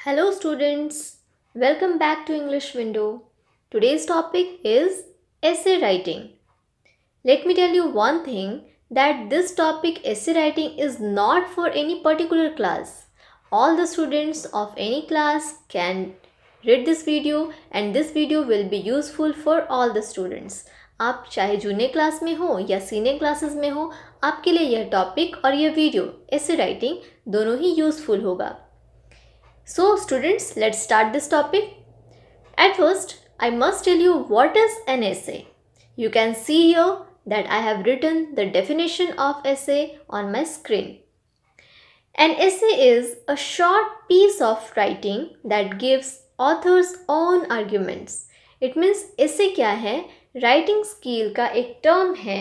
Hello students, welcome back to English Window. Today's topic is essay writing. Let me tell you one thing that this topic essay writing is not for any particular class. All the students of any class can read this video and this video will be useful for all the students. आप चाहे junior class में हो या senior classes में हो, आपके लिए यह टॉपिक और यह वीडियो essay writing दोनों ही यूज़फुल होगा. So students, let's start this topic. At first, I must tell you what is an essay. You can see here that I have written the definition of essay on my screen. An essay is a short piece of writing that gives author's own arguments. It means essay क्या है? Writing skill का एक term है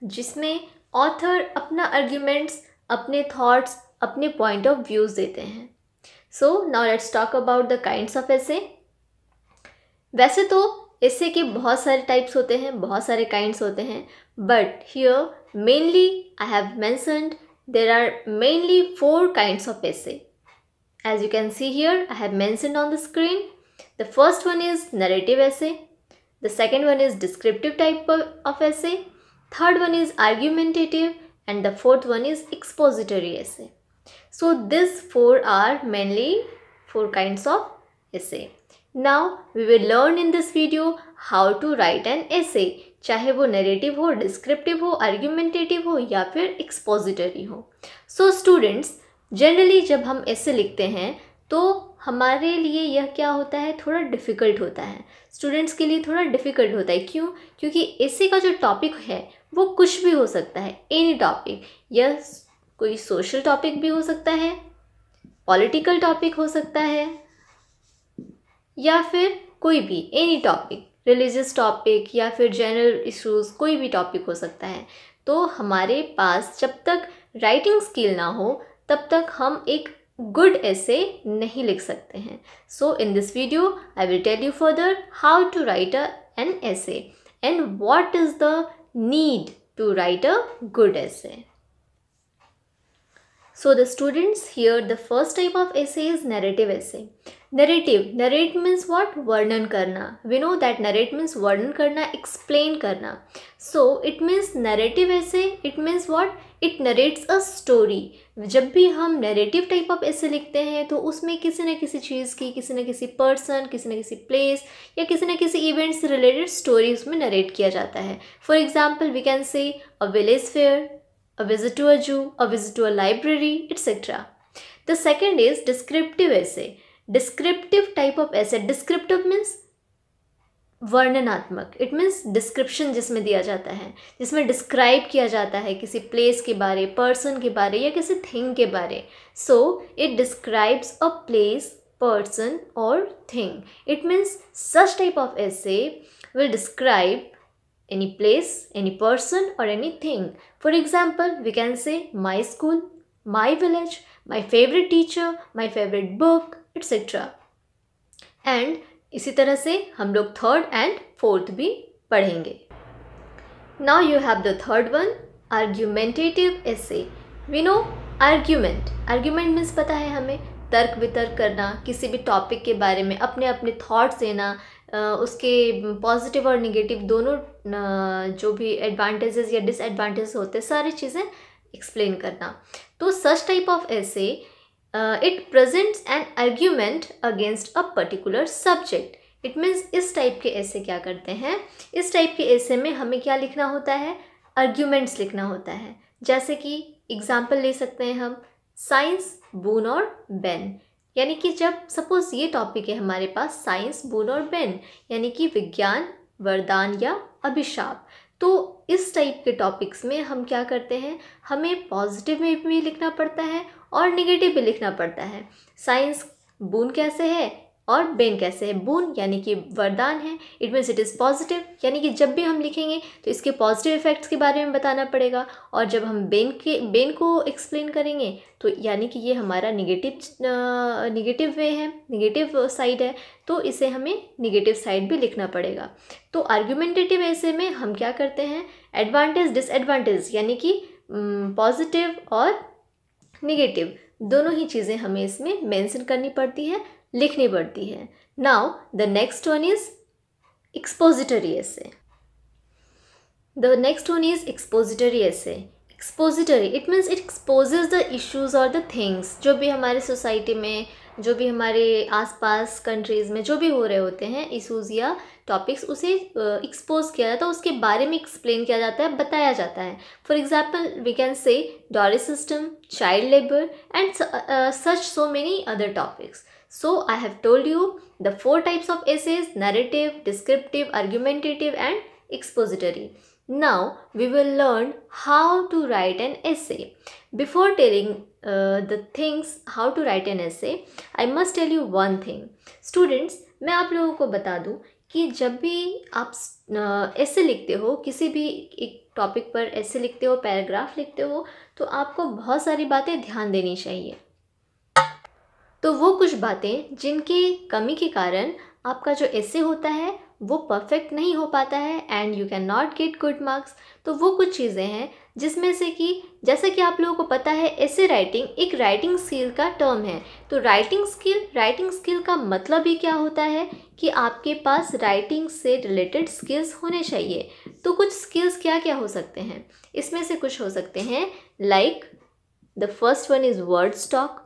जिसमें author अपना arguments, अपने thoughts, अपने point of views देते हैं. So now let's talk about the kinds of essay. वैसे तो essay के बहुत सारे types होते हैं, बहुत सारे kinds होते हैं, but here mainly I have mentioned there are mainly 4 kinds of essay. As you can see here, I have mentioned on the screen. The first one is narrative essay. The second one is descriptive type of essay. Third one is argumentative, and the fourth one is expository essay. So these 4 are mainly 4 kinds of essay. Now we will learn in this video how to write an essay. चाहे वो narrative हो, descriptive हो, argumentative हो या फिर expository हो. So students, generally जब हम essay लिखते हैं तो हमारे लिए यह क्या होता है, थोड़ा डिफ़िकल्ट होता है. स्टूडेंट्स के लिए थोड़ा डिफ़िकल्ट होता है. क्यों? क्योंकि essay का जो टॉपिक है वो कुछ भी हो सकता है. एनी टॉपिक, यह कोई सोशल टॉपिक भी हो सकता है, पॉलिटिकल टॉपिक हो सकता है या फिर कोई भी एनी टॉपिक, रिलीजियस टॉपिक या फिर जनरल इश्यूज़, कोई भी टॉपिक हो सकता है. तो हमारे पास जब तक राइटिंग स्किल ना हो तब तक हम एक गुड essay नहीं लिख सकते हैं. So in this video I will tell you further how to write an essay and what is the need to write a good essay. So the students, here the first type of essay is narrative essay. Narrate means what? वर्णन करना. We know that narrate means वर्णन करना, explain करना. So it means narrative essay, it means what? It narrates a story. जब भी हम narrative type of essay लिखते हैं तो उसमें किसी न किसी चीज़ की, किसी न किसी person, किसी न किसी place या किसी न किसी event से related story उसमें narrate किया जाता है. For example, we can say a village fair, a visit to a zoo, a visit to a library, etc. The second is descriptive essay. Descriptive type of essay. Descriptive means वर्णनात्मक. It means description जिसमें दिया जाता है, जिसमें describe किया जाता है किसी प्लेस के बारे, पर्सन के बारे या किसी थिंग के बारे. So it describes a place, person or thing. It means such type of essay will describe any place, any person or anything. For example, we can say my school, my village, my favorite teacher, my favorite book, etc. And इसी तरह से हम लोग third and fourth भी पढ़ेंगे. Now you have the third one, argumentative essay. We know argument. Argument means पता है हमें, तर्क वितर्क करना, किसी भी टॉपिक के बारे में अपने अपने थॉट्स देना, उसके पॉजिटिव और निगेटिव दोनों जो भी एडवांटेजेस या डिसएडवांटेजेस होते हैं सारी चीज़ें एक्सप्लेन करना. तो such type of essay it presents an argument against a particular subject. It means इस टाइप के ऐसे क्या करते हैं, इस टाइप के ऐसे में हमें क्या लिखना होता है, आर्ग्यूमेंट्स लिखना होता है. जैसे कि एग्जाम्पल ले सकते हैं हम, साइंस, बून और बेन. यानी कि जब सपोज ये टॉपिक है हमारे पास, साइंस, बून और बेन, यानी कि विज्ञान, वरदान या अभिशाप. तो इस टाइप के टॉपिक्स में हम क्या करते हैं, हमें पॉजिटिव में भी लिखना पड़ता है और नेगेटिव भी लिखना पड़ता है. साइंस, बून कैसे है और बेन कैसे है. बून यानी कि वरदान है, it means it is positive, यानी कि जब भी हम लिखेंगे तो इसके पॉजिटिव इफ़ेक्ट्स के बारे में बताना पड़ेगा. और जब हम बेन को एक्सप्लेन करेंगे तो यानी कि ये हमारा निगेटिव वे है, निगेटिव साइड है, तो इसे हमें निगेटिव साइड भी लिखना पड़ेगा. तो आर्ग्यूमेंटेटिव ऐसे में हम क्या करते हैं, एडवांटेज डिसएडवांटेज यानी कि पॉजिटिव और निगेटिव दोनों ही चीज़ें हमें इसमें मेंशन करनी पड़ती है, लिखनी पड़ती है। Now the next one is expository essay. The next one is expository essay. Expository, it means it exposes the issues or the things जो भी हमारे सोसाइटी में, जो भी हमारे आसपास कंट्रीज़ में जो भी हो रहे होते हैं इशूज़ या टॉपिक्स, उसे एक्सपोज किया जाता है, उसके बारे में एक्सप्लेन किया जाता है, बताया जाता है. For example we can say dollar system, child labour and such so many other topics. So I have told you the 4 types of essays: narrative, descriptive, argumentative and expository. Now we will learn how to write an essay. Before telling the things how to write an essay, I must tell you one thing. Students, मैं आप लोगों को बता दूं कि जब भी आप ऐसे लिखते हो, किसी भी एक टॉपिक पर ऐसे लिखते हो, पैराग्राफ लिखते हो, तो आपको बहुत सारी बातें ध्यान देनी चाहिए. तो वो कुछ बातें जिनकी कमी के कारण आपका जो ऐसे होता है वो परफेक्ट नहीं हो पाता है and you can not get good marks. तो वो कुछ चीज़ें हैं जिसमें से कि जैसे कि आप लोगों को पता है ऐसे राइटिंग एक राइटिंग स्किल का टर्म है. तो राइटिंग स्किल का मतलब ही क्या होता है कि आपके पास राइटिंग से रिलेटेड स्किल्स होने चाहिए. तो कुछ स्किल्स क्या क्या हो सकते हैं, इसमें से कुछ हो सकते हैं like the first one is word stock.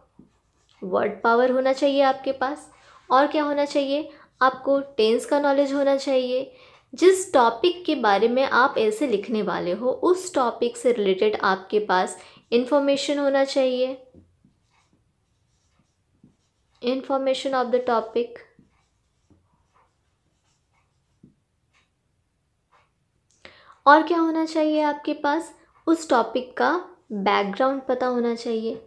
Word power होना चाहिए आपके पास. और क्या होना चाहिए, आपको टेंस का नॉलेज होना चाहिए. जिस टॉपिक के बारे में आप ऐसे लिखने वाले हो उस टॉपिक से रिलेटेड आपके पास इंफॉर्मेशन होना चाहिए, इंफॉर्मेशन ऑफ द टॉपिक. और क्या होना चाहिए, आपके पास उस टॉपिक का बैकग्राउंड पता होना चाहिए.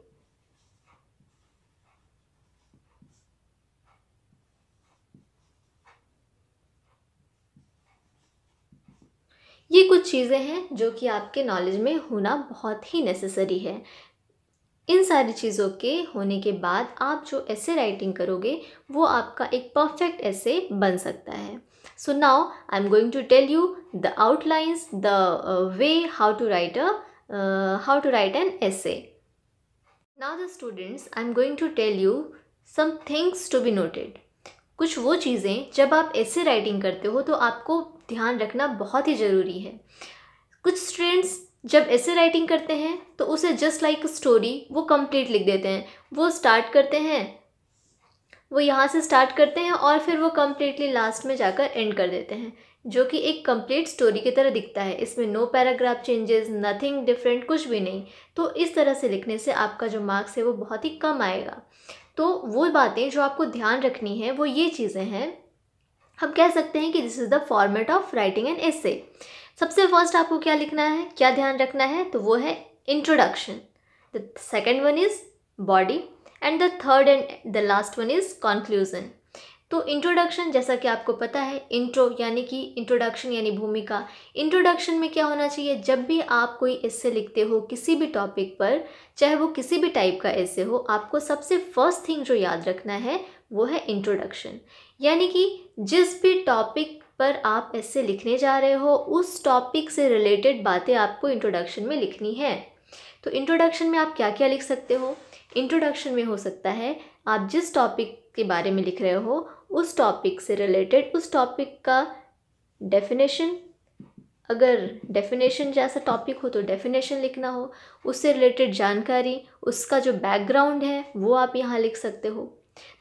ये कुछ चीज़ें हैं जो कि आपके नॉलेज में होना बहुत ही नेसेसरी है. इन सारी चीज़ों के होने के बाद आप जो ऐसे राइटिंग करोगे वो आपका एक परफेक्ट ऐसे बन सकता है. So now I am going to tell you the outlines, the way how to write an essay. Now the students, I am going to tell you some things to be noted. कुछ वो चीज़ें जब आप ऐसे writing करते हो तो आपको ध्यान रखना बहुत ही ज़रूरी है. कुछ स्टूडेंट्स जब ऐसे राइटिंग करते हैं तो उसे जस्ट लाइक स्टोरी वो कंप्लीट लिख देते हैं. वो स्टार्ट करते हैं, वो यहाँ से स्टार्ट करते हैं और फिर वो कम्प्लीटली लास्ट में जाकर एंड कर देते हैं, जो कि एक कंप्लीट स्टोरी की तरह दिखता है. इसमें no paragraph changes, nothing different, कुछ भी नहीं. तो इस तरह से लिखने से आपका जो मार्क्स है वो बहुत ही कम आएगा. तो वो बातें जो आपको ध्यान रखनी है वो ये चीज़ें हैं. हम कह सकते हैं कि this is the format of writing an essay. सबसे फर्स्ट आपको क्या लिखना है, क्या ध्यान रखना है, तो वो है introduction. The second one is body and the third and the last one is conclusion. तो इंट्रोडक्शन, जैसा कि आपको पता है, इंट्रो यानी कि इंट्रोडक्शन यानी भूमिका. इंट्रोडक्शन में क्या होना चाहिए, जब भी आप कोई एसे लिखते हो किसी भी टॉपिक पर, चाहे वो किसी भी टाइप का एसे हो, आपको सबसे फर्स्ट थिंग जो याद रखना है वो है इंट्रोडक्शन. यानी कि जिस भी टॉपिक पर आप ऐसे लिखने जा रहे हो उस टॉपिक से रिलेटेड बातें आपको इंट्रोडक्शन में लिखनी है. तो इंट्रोडक्शन में आप क्या क्या लिख सकते हो, इंट्रोडक्शन में हो सकता है आप जिस टॉपिक के बारे में लिख रहे हो उस टॉपिक से रिलेटेड उस टॉपिक का डेफिनेशन, अगर डेफिनेशन जैसा टॉपिक हो तो डेफिनेशन लिखना हो, उससे रिलेटेड जानकारी, उसका जो बैकग्राउंड है वो आप यहाँ लिख सकते हो.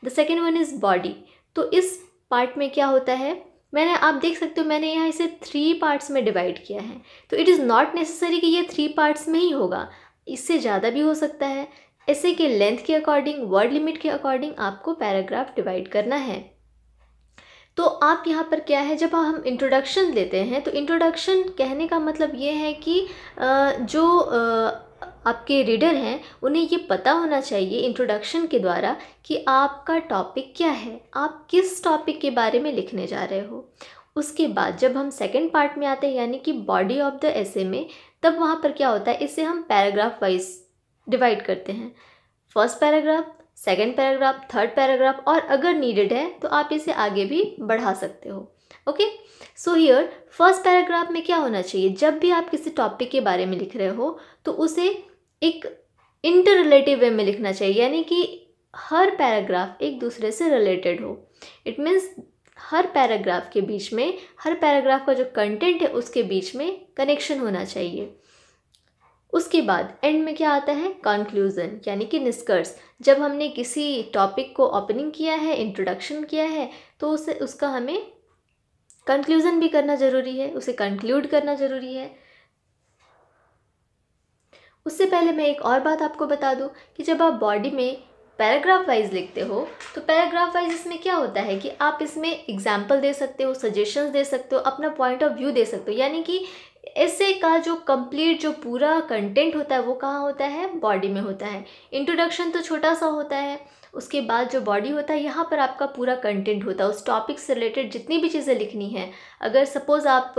The second one is body. तो इस पार्ट में क्या होता है, आप देख सकते हो मैंने यहाँ इसे 3 पार्ट्स में डिवाइड किया है. तो इट इज़ नॉट नेसेसरी कि ये 3 पार्ट्स में ही होगा, इससे ज़्यादा भी हो सकता है. ऐसे के लेंथ के अकॉर्डिंग, वर्ड लिमिट के अकॉर्डिंग आपको पैराग्राफ डिवाइड करना है. तो आप यहाँ पर क्या है, जब हम इंट्रोडक्शन देते हैं तो इंट्रोडक्शन कहने का मतलब ये है कि जो आपके रीडर हैं उन्हें ये पता होना चाहिए इंट्रोडक्शन के द्वारा कि आपका टॉपिक क्या है, आप किस टॉपिक के बारे में लिखने जा रहे हो. उसके बाद जब हम सेकंड पार्ट में आते हैं यानी कि बॉडी ऑफ द एसे में, तब वहाँ पर क्या होता है, इसे हम पैराग्राफ वाइज डिवाइड करते हैं. First paragraph, second paragraph, third paragraph, और अगर नीडेड है तो आप इसे आगे भी बढ़ा सकते हो. Okay, so here first paragraph में क्या होना चाहिए, जब भी आप किसी टॉपिक के बारे में लिख रहे हो तो उसे एक इंटर रिलेटिव वे में लिखना चाहिए, यानी कि हर पैराग्राफ एक दूसरे से रिलेटेड हो। इट मीन्स हर पैराग्राफ के बीच में, हर पैराग्राफ का जो कंटेंट है उसके बीच में कनेक्शन होना चाहिए। उसके बाद एंड में क्या आता है, कंक्लूज़न, यानी कि निष्कर्ष। जब हमने किसी टॉपिक को ओपनिंग किया है, इंट्रोडक्शन किया है, तो उसका हमें कंक्लूज़न भी करना ज़रूरी है, उसे कंक्लूड करना ज़रूरी है। उससे पहले मैं एक और बात आपको बता दूं कि जब आप बॉडी में पैराग्राफ वाइज लिखते हो तो पैराग्राफ वाइज इसमें क्या होता है कि आप इसमें एग्जाम्पल दे सकते हो, सजेशंस दे सकते हो, अपना पॉइंट ऑफ व्यू दे सकते हो। यानी कि ऐसे का जो कंप्लीट जो पूरा कंटेंट होता है वो कहाँ होता है, बॉडी में होता है। इंट्रोडक्शन तो छोटा सा होता है, उसके बाद जो बॉडी होता है यहाँ पर आपका पूरा कंटेंट होता है, उस टॉपिक से रिलेटेड जितनी भी चीज़ें लिखनी है। अगर सपोज़ आप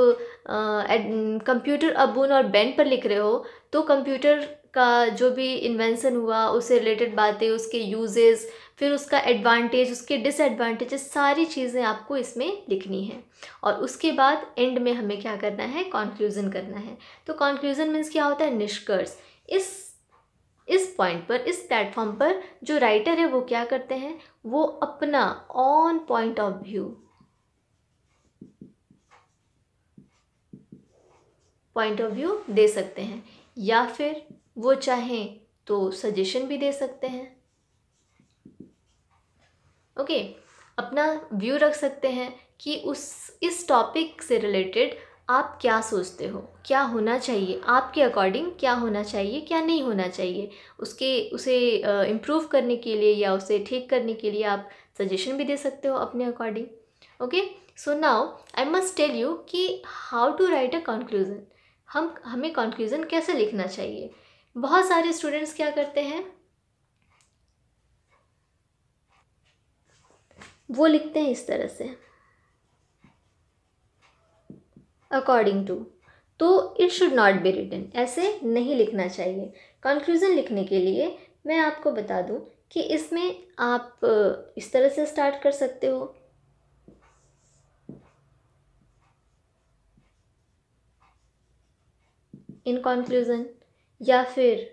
कंप्यूटर अबून और बैंड पर लिख रहे हो तो कंप्यूटर का जो भी इन्वेंशन हुआ उससे रिलेटेड बातें, उसके यूजेस, फिर उसका एडवांटेज, उसके डिसएडवांटेजेस, सारी चीज़ें आपको इसमें लिखनी है। और उसके बाद एंड में हमें क्या करना है, कंक्लूज़न करना है। तो कंक्लूज़न मीन्स क्या होता है, निष्कर्ष। इस पॉइंट पर, इस प्लेटफॉर्म पर जो राइटर है वो क्या करते हैं, वो अपना ऑन पॉइंट ऑफ व्यू दे सकते हैं, या फिर वो चाहें तो सजेशन भी दे सकते हैं। ओके, अपना व्यू रख सकते हैं कि इस टॉपिक से रिलेटेड आप क्या सोचते हो, क्या होना चाहिए, आपके अकॉर्डिंग क्या होना चाहिए, क्या नहीं होना चाहिए। उसे इम्प्रूव करने के लिए या उसे ठीक करने के लिए आप सजेशन भी दे सकते हो अपने according. Okay, so now I must tell you कि how to write a conclusion. हमें कंक्लूज़न कैसे लिखना चाहिए। बहुत सारे स्टूडेंट्स क्या करते हैं, वो लिखते हैं इस तरह से, अकॉर्डिंग टू। तो it should not be written, ऐसे नहीं लिखना चाहिए। कंक्लूज़न लिखने के लिए मैं आपको बता दूं कि इसमें आप इस तरह से स्टार्ट कर सकते हो, इन कंक्लूज़न, या फिर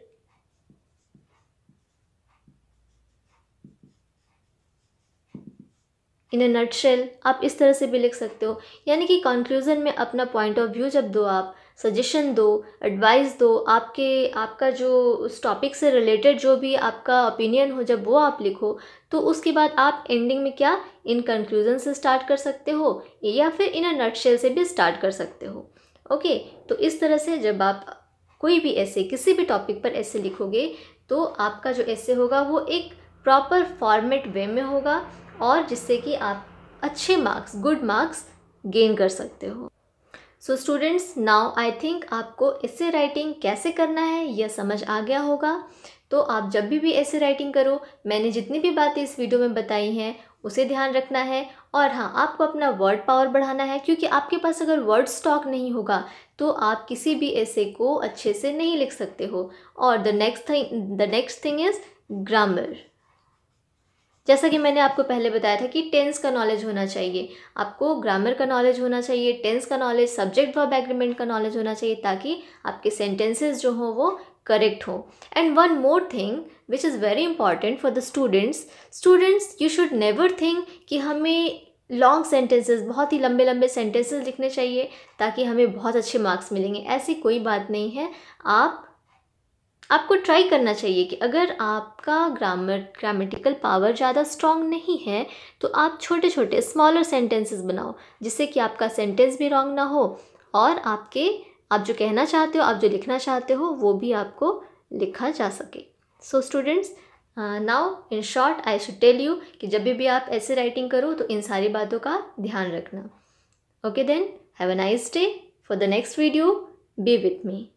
इन अ नटशेल, आप इस तरह से भी लिख सकते हो। यानी कि कंक्लूज़न में अपना पॉइंट ऑफ व्यू जब दो, आप सजेशन दो, एडवाइस दो, आपका जो उस टॉपिक से रिलेटेड जो भी आपका ओपिनियन हो, जब वो आप लिखो, तो उसके बाद आप एंडिंग में क्या, इन कंक्लूज़न से स्टार्ट कर सकते हो, या फिर इन अ नटशेल से भी स्टार्ट कर सकते हो। ओके, तो इस तरह से जब आप कोई भी ऐसे किसी भी टॉपिक पर ऐसे लिखोगे तो आपका जो ऐसे होगा वो एक प्रॉपर फॉर्मेट वे में होगा, और जिससे कि आप अच्छे मार्क्स, गुड मार्क्स गेन कर सकते हो। सो स्टूडेंट्स, नाउ आई थिंक आपको ऐसे राइटिंग कैसे करना है यह समझ आ गया होगा। तो आप जब भी ऐसे राइटिंग करो, मैंने जितनी भी बातें इस वीडियो में बताई हैं उसे ध्यान रखना है। और हाँ, आपको अपना वर्ड पावर बढ़ाना है, क्योंकि आपके पास अगर वर्ड स्टॉक नहीं होगा तो आप किसी भी ऐसे को अच्छे से नहीं लिख सकते हो। और the next thing is grammar. जैसा कि मैंने आपको पहले बताया था कि टेंस का नॉलेज होना चाहिए, आपको ग्रामर का नॉलेज होना चाहिए, टेंस का नॉलेज, सब्जेक्ट वर्ब एग्रीमेंट का नॉलेज होना चाहिए, ताकि आपके सेंटेंसेस जो हो वो करेक्ट हो। And one more thing which is very important for the students, you should never think कि हमें लॉन्ग सेंटेंसेस, बहुत ही लंबे लंबे सेंटेंसेस लिखने चाहिए ताकि हमें बहुत अच्छे मार्क्स मिलेंगे। ऐसी कोई बात नहीं है। आपको ट्राई करना चाहिए कि अगर आपका ग्रामेटिकल पावर ज़्यादा स्ट्रॉन्ग नहीं है तो आप छोटे छोटे स्मॉलर सेंटेंसेस बनाओ, जिससे कि आपका सेंटेंस भी रॉन्ग ना हो, और आप जो कहना चाहते हो, आप जो लिखना चाहते हो, वो भी आपको लिखा जा सके। So students, now in short I should tell you कि जब भी आप ऐसे राइटिंग करो तो इन सारी बातों का ध्यान रखना। Okay then, have a nice day. For the next video, be with me.